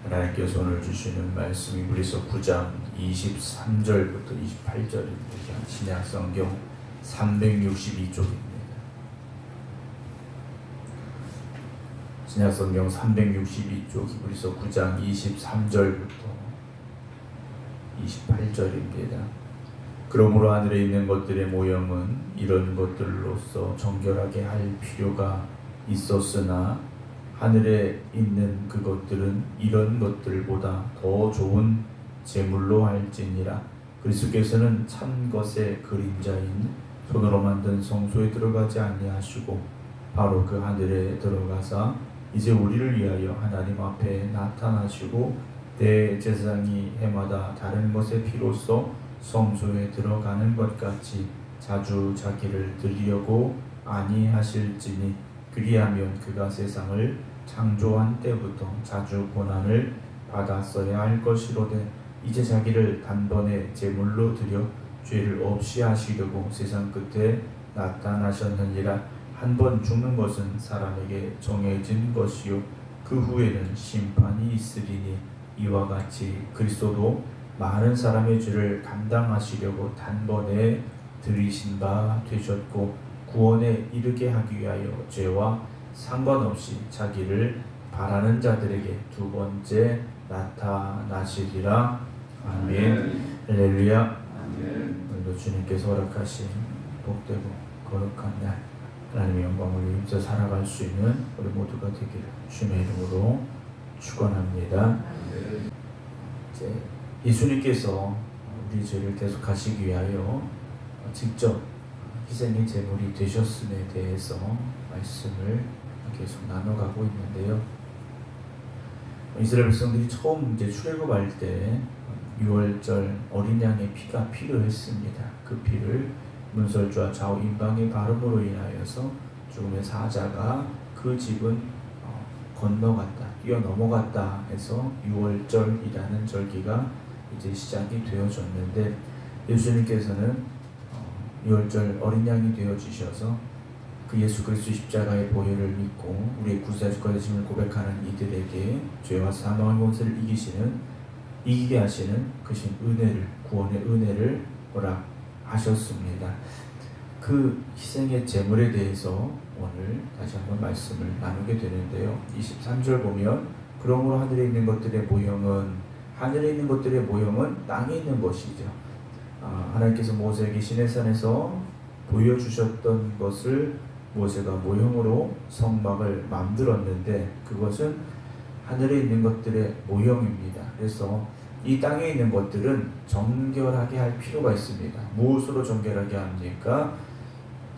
하나님께서 오늘 주시는 말씀이 히브리서 9장 23절부터 28절입니다. 신약성경 362쪽입니다. 신약성경 362쪽 히브리서 9장 23절부터 28절입니다. 그러므로 하늘에 있는 것들의 모형은 이런 것들로서 정결하게 할 필요가 있었으나 하늘에 있는 그것들은 이런 것들보다 더 좋은 제물로 할지니라. 그리스도께서는 참 것의 그림자인 손으로 만든 성소에 들어가지 아니하시고 바로 그 하늘에 들어가사 이제 우리를 위하여 하나님 앞에 나타나시고 대제사장이 해마다 다른 것의 피로써 성소에 들어가는 것 같이 자주 자기를 드리려고 아니하실지니 그리하면 그가 세상을 창조한 때부터 자주 고난을 받았어야 할 것이로되 이제 자기를 단번에 제물로 드려 죄를 없이 하시려고 세상 끝에 나타나셨느니라. 한 번 죽는 것은 사람에게 정해진 것이요 그 후에는 심판이 있으리니 이와 같이 그리스도도 많은 사람의 죄를 감당하시려고 단번에 들이신 바 되셨고 구원에 이르게 하기 위하여 죄와 상관없이 자기를 바라는 자들에게 두 번째 나타나시리라. 아멘. 할렐루야. 오늘도 주님께서 허락하신 복되고 거룩한 날 하나님의 영광을 위해서 살아갈 수 있는 우리 모두가 되기를 주님의 이름으로 축원합니다. 이제 예수님께서 우리 죄를 대속하시기 위하여 직접 희생의 제물이 되셨음에 대해서 말씀을 계속 나눠가고 있는데요. 이스라엘 백성들이 처음 이제 출애굽할 때 6월절 어린 양의 피가 필요했습니다. 그 피를 문설주와 좌우 임방의 발음으로 인하여서 죽음의 사자가 그 집은 건너갔다, 뛰어넘어갔다 해서 6월절이라는 절기가 이제 시작이 되어졌는데 예수님께서는 6월절 어린 양이 되어주셔서 그 예수 그리스도 십자가의 보혈을 믿고 우리의 구세주가 되심을 고백하는 이들에게 죄와 사망의 권세를 이기게 하시는 그 은혜를, 구원의 은혜를 허락하셨습니다. 그 희생의 제물에 대해서 오늘 다시 한번 말씀을 나누게 되는데요. 23절 보면 그러므로 하늘에 있는 것들의 모형은 땅에 있는 것이죠. 하나님께서 모세에게 시내산에서 보여주셨던 것을 모세가 모형으로 성막을 만들었는데 그것은 하늘에 있는 것들의 모형입니다. 그래서 이 땅에 있는 것들은 정결하게 할 필요가 있습니다. 무엇으로 정결하게 합니까?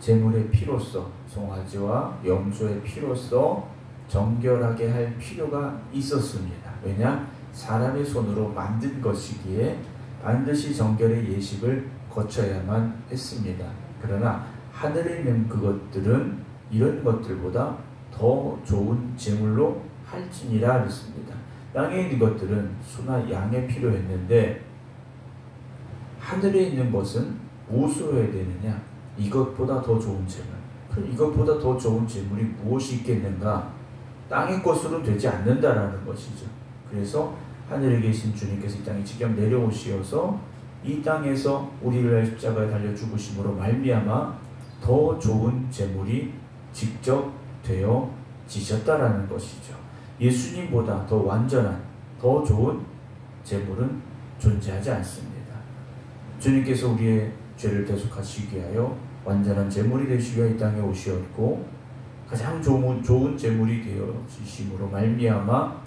제물의 피로써, 송아지와 염소의 피로써 정결하게 할 필요가 있었습니다. 왜냐? 사람의 손으로 만든 것이기에 반드시 정결의 예식을 거쳐야만 했습니다. 그러나 하늘에 있는 그것들은 이런 것들보다 더 좋은 제물로 할지니라 그랬습니다. 땅에 있는 것들은 소나 양이 필요했는데 하늘에 있는 것은 무엇으로 해야 되느냐? 이것보다 더 좋은 제물. 그럼 이것보다 더 좋은 제물이 무엇이 있겠는가? 땅의 것으로는 되지 않는다라는 것이죠. 그래서 하늘에 계신 주님께서 이 땅에 직접 내려오시어서 이 땅에서 우리를 위하여 십자가에 달려 죽으심으로 말미암아 더 좋은 제물이 직접 되어지셨다라는 것이죠. 예수님보다 더 완전한, 더 좋은 제물은 존재하지 않습니다. 주님께서 우리의 죄를 대속하시기 위하여 완전한 제물이 되시기 위하여 이 땅에 오셨고 가장 좋은 제물이 되어지심으로 말미암아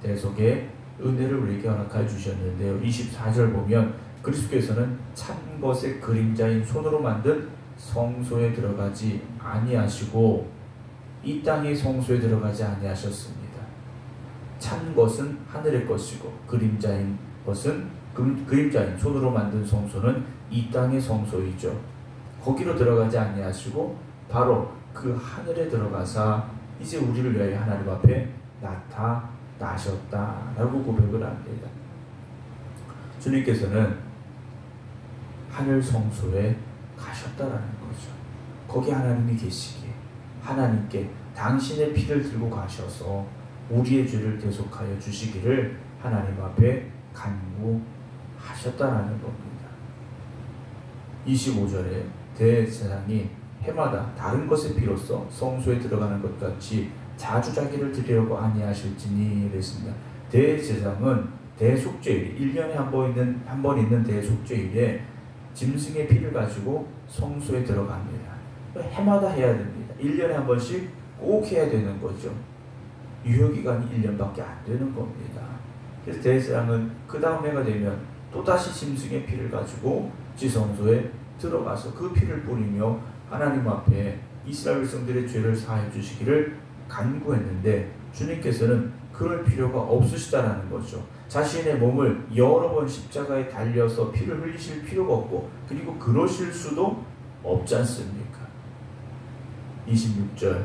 대속의 은혜를 우리에게 허락하여 주셨는데요. 24절 보면 그리스도께서는 참 것의 그림자인 손으로 만든 성소에 들어가지 아니하시고 이 땅의 성소에 들어가지 아니하셨습니다. 참 것은 하늘의 것이고 그림자인 손으로 만든 성소는 이 땅의 성소이죠. 거기로 들어가지 아니하시고 바로 그 하늘에 들어가사 이제 우리를 위하여 하나님 앞에 나타나셨다라고 고백을 합니다. 주님께서는 하늘 성소에 가셨다라는 거죠. 거기 하나님이 계시기에 하나님께 당신의 피를 들고 가셔서 우리의 죄를 대속하여 주시기를 하나님 앞에 간구하셨다라는 겁니다. 25절에 대제사장이 해마다 다른 것의 피로써 성소에 들어가는 것 같이 자주 자기를 드리려고 아니하실지니 그랬습니다. 대제사장은 대속죄일, 1년에 한 번 있는 대속죄일에 짐승의 피를 가지고 성소에 들어갑니다. 해마다 해야 됩니다. 1년에 한 번씩 꼭 해야 되는 거죠. 유효기간이 1년밖에 안 되는 겁니다. 그래서 대제사장은 그 다음 해가 되면 또다시 짐승의 피를 가지고 지성소에 들어가서 그 피를 뿌리며 하나님 앞에 이스라엘 백성들의 죄를 사하여 주시기를 간구했는데 주님께서는 그럴 필요가 없으시다라는 거죠. 자신의 몸을 여러 번 십자가에 달려서 피를 흘리실 필요가 없고 그리고 그러실 수도 없지 않습니까? 26절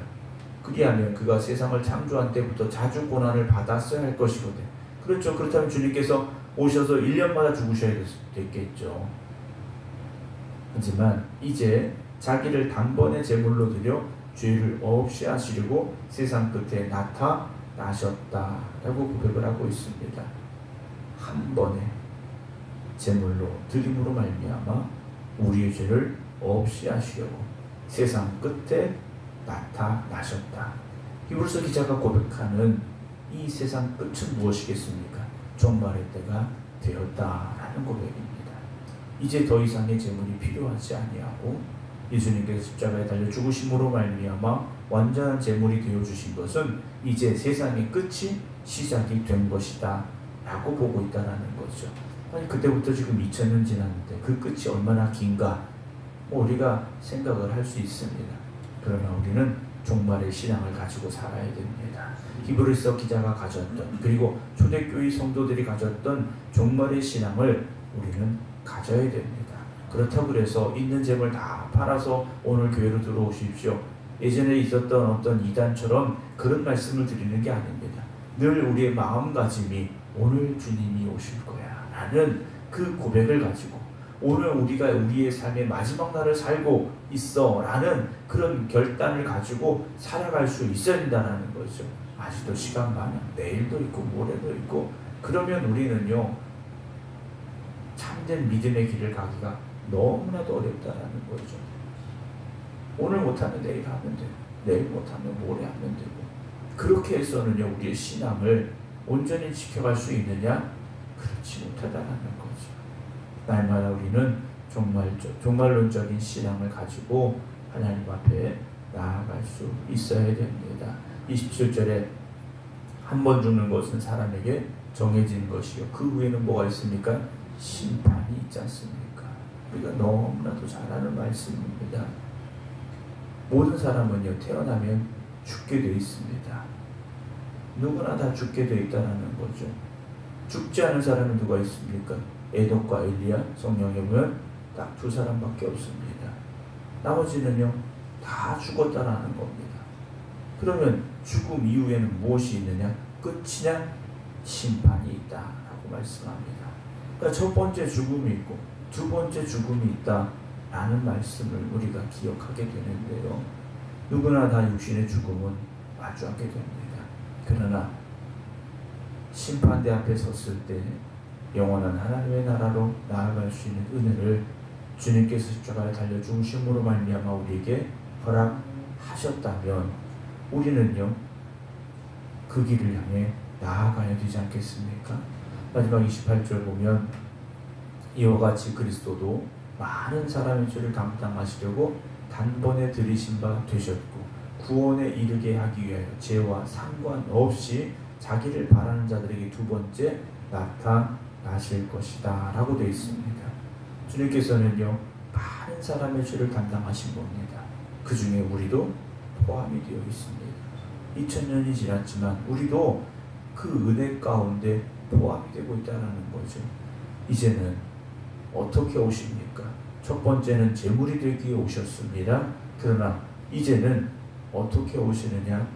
그리하면 그가 세상을 창조한 때부터 자주 고난을 받았어야 할 것이거든. 그렇죠. 그렇다면 주님께서 오셔서 1년마다 죽으셔야 됐겠죠. 하지만 이제 자기를 단번에 제물로 드려 죄를 없이 하시려고 세상 끝에 나타나셨다라고 고백을 하고 있습니다. 한 번에 제물로 드림으로 말미암아 우리의 죄를 없이 하시려고 세상 끝에 나타나셨다. 히브리서 기자가 고백하는 이 세상 끝은 무엇이겠습니까? 종말의 때가 되었다라는 고백입니다. 이제 더 이상의 제물이 필요하지 아니하고 예수님께서 십자가에 달려 죽으심으로 말미암아 완전한 제물이 되어 주신 것은 이제 세상의 끝이 시작이 된 것이다 라고 보고 있다는 거죠. 아니 그때부터 지금 2000년 지났는데 그 끝이 얼마나 긴가 우리가 생각을 할 수 있습니다. 그러나 우리는 종말의 신앙을 가지고 살아야 됩니다. 히브리서 기자가 가졌던 그리고 초대교회 성도들이 가졌던 종말의 신앙을 우리는 가져야 됩니다. 그렇다고 그래서 있는 재물 다 팔아서 오늘 교회로 들어오십시오. 예전에 있었던 어떤 이단처럼 그런 말씀을 드리는 게 아닙니다. 늘 우리의 마음가짐이 오늘 주님이 오실 거야 라는 그 고백을 가지고 오늘 우리가 우리의 삶의 마지막 날을 살고 있어 라는 그런 결단을 가지고 살아갈 수 있어야 된다는 거죠. 아직도 시간 많아. 내일도 있고 모레도 있고 그러면 우리는요 참된 믿음의 길을 가기가 너무나도 어렵다는 거죠. 오늘 못하면 내일 하면 되고 내일 못하면 모레 하면 되고 그렇게 해서는요 우리의 신앙을 온전히 지켜갈 수 있느냐? 그렇지 못하다는 거죠. 날마다 우리는 종말론적인 신앙을 가지고 하나님 앞에 나아갈 수 있어야 됩니다. 27절에 한 번 죽는 것은 사람에게 정해진 것이요 그 후에는 뭐가 있습니까? 심판이 있지 않습니까? 우리가 너무나도 잘 아는 말씀입니다. 모든 사람은요 태어나면 죽게 되어 있습니다. 누구나 다 죽게 되어 있다는 거죠. 죽지 않은 사람은 누가 있습니까? 에녹과 엘리야 성경에 보면 딱 두 사람밖에 없습니다. 나머지는요 다 죽었다라는 겁니다. 그러면 죽음 이후에는 무엇이 있느냐? 끝이냐? 심판이 있다라고 말씀합니다. 그러니까 첫 번째 죽음이 있고 두 번째 죽음이 있다라는 말씀을 우리가 기억하게 되는데요. 누구나 다 육신의 죽음은 마주하게 됩니다. 그러나 심판대 앞에 섰을 때 영원한 하나님의 나라로 나아갈 수 있는 은혜를 주님께서 십자가에 달려 죽으심으로 말미암아 우리에게 허락하셨다면 우리는요 그 길을 향해 나아가야 되지 않겠습니까? 마지막 28절 보면 이와 같이 그리스도도 많은 사람의 죄를 감당하시려고 단번에 들이신 바 되셨고 구원에 이르게 하기 위하여 죄와 상관없이 자기를 바라는 자들에게 두 번째 나타나실 것이다 라고 되어 있습니다. 주님께서는요 많은 사람의 죄를 감당하신 겁니다. 그 중에 우리도 포함이 되어 있습니다. 2000년이 지났지만 우리도 그 은혜 가운데 포함이 되고 있다는 거죠. 이제는 어떻게 오십니까? 첫 번째는 제물이 되기 위해 오셨습니다. 그러나 이제는 어떻게 오시느냐?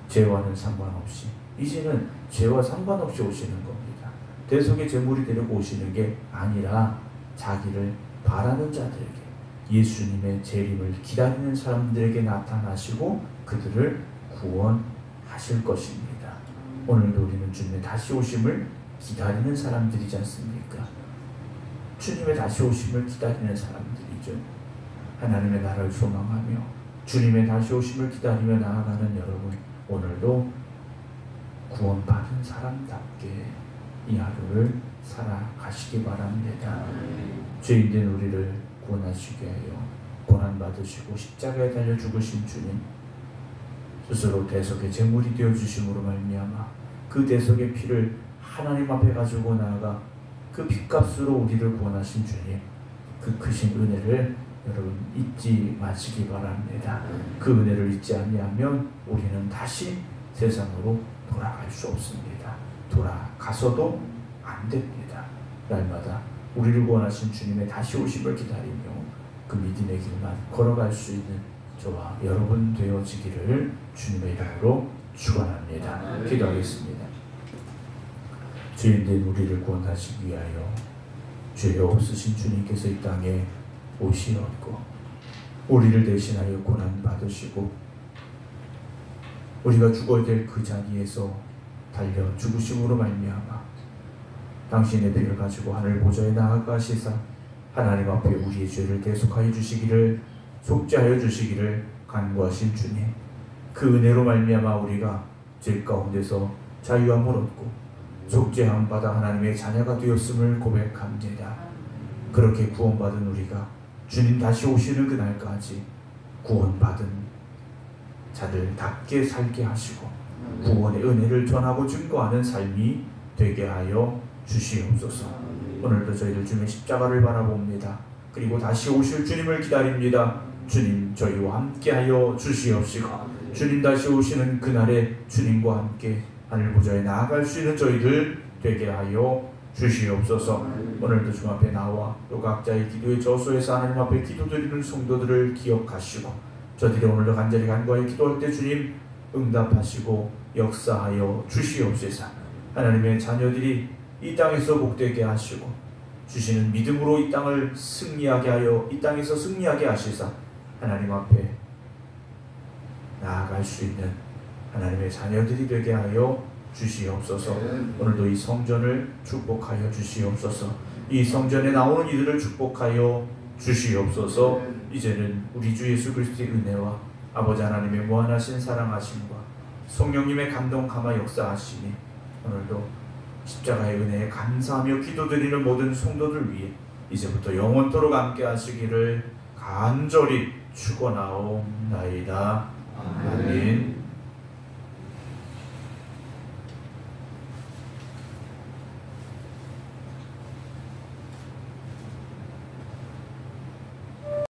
죄와는 상관없이 이제는 죄와 상관없이 오시는 겁니다. 대속의 제물이 되려고 오시는 게 아니라 자기를 바라는 자들에게 예수님의 재림을 기다리는 사람들에게 나타나시고 그들을 구원하시는 하실 것입니다. 오늘도 우리는 주님의 다시 오심을 기다리는 사람들이지 않습니까? 주님의 다시 오심을 기다리는 사람들이죠. 하나님의 나라를 소망하며 주님의 다시 오심을 기다리며 나아가는 여러분, 오늘도 구원받은 사람답게 이 하루를 살아가시기 바랍니다. 죄인된 우리를 구원하시게 하여 고난받으시고 십자가에 달려 죽으신 주님, 스스로 대속의 제물이 되어주심으로 말미암아 그 대속의 피를 하나님 앞에 가지고 나아가 그 핏값으로 우리를 구원하신 주님, 그 크신 은혜를 여러분 잊지 마시기 바랍니다. 그 은혜를 잊지 아니하면 우리는 다시 세상으로 돌아갈 수 없습니다. 돌아가서도 안 됩니다. 날마다 우리를 구원하신 주님의 다시 오심을 기다리며 그 믿음의 길만 걸어갈 수 있는 저와 여러분 되어지기를 주님의 이름으로 축원합니다. 기도하겠습니다. 죄인된 우리를 구원하시기 위하여 죄 없으신 주님께서 이 땅에 오시었고 우리를 대신하여 고난 받으시고 우리가 죽어야 될 그 자리에서 달려 죽으심으로 말미암아 당신의 피를 가지고 하늘 보좌에 나아가시사 하나님 앞에 우리의 죄를 대속하여 주시기를, 속죄하여 주시기를 간구하신 주님, 그 은혜로 말미암아 우리가 죄 가운데서 자유함을 얻고 속죄함 받아 하나님의 자녀가 되었음을 고백합니다. 그렇게 구원받은 우리가 주님 다시 오시는 그날까지 구원받은 자들답게 살게 하시고 구원의 은혜를 전하고 증거하는 삶이 되게 하여 주시옵소서. 오늘도 저희들 주님의 십자가를 바라봅니다. 그리고 다시 오실 주님을 기다립니다. 주님 저희와 함께 하여 주시옵시고 주님 다시 오시는 그날에 주님과 함께 하늘 보좌에 나아갈 수 있는 저희들 되게 하여 주시옵소서. 오늘도 주님 앞에 나와 또 각자의 기도의 저소에서 하나님 앞에 기도드리는 성도들을 기억하시고 저들이 오늘도 간절히 간구하여 기도할 때 주님 응답하시고 역사하여 주시옵소서. 하나님의 자녀들이 이 땅에서 복되게 하시고 주시는 믿음으로 이 땅을 승리하게 하여 이 땅에서 승리하게 하시사 하나님 앞에 나아갈 수 있는 하나님의 자녀들이 되게 하여 주시옵소서. 오늘도 이 성전을 축복하여 주시옵소서. 이 성전에 나오는 이들을 축복하여 주시옵소서. 이제는 우리 주 예수 그리스도의 은혜와 아버지 하나님의 무한하신 사랑하심과 성령님의 감동 감화 역사하시니 오늘도 십자가의 은혜에 감사하며 기도드리는 모든 성도들 위해 이제부터 영원토록 함께 하시기를 간절히 축원하옵나이다. 아멘.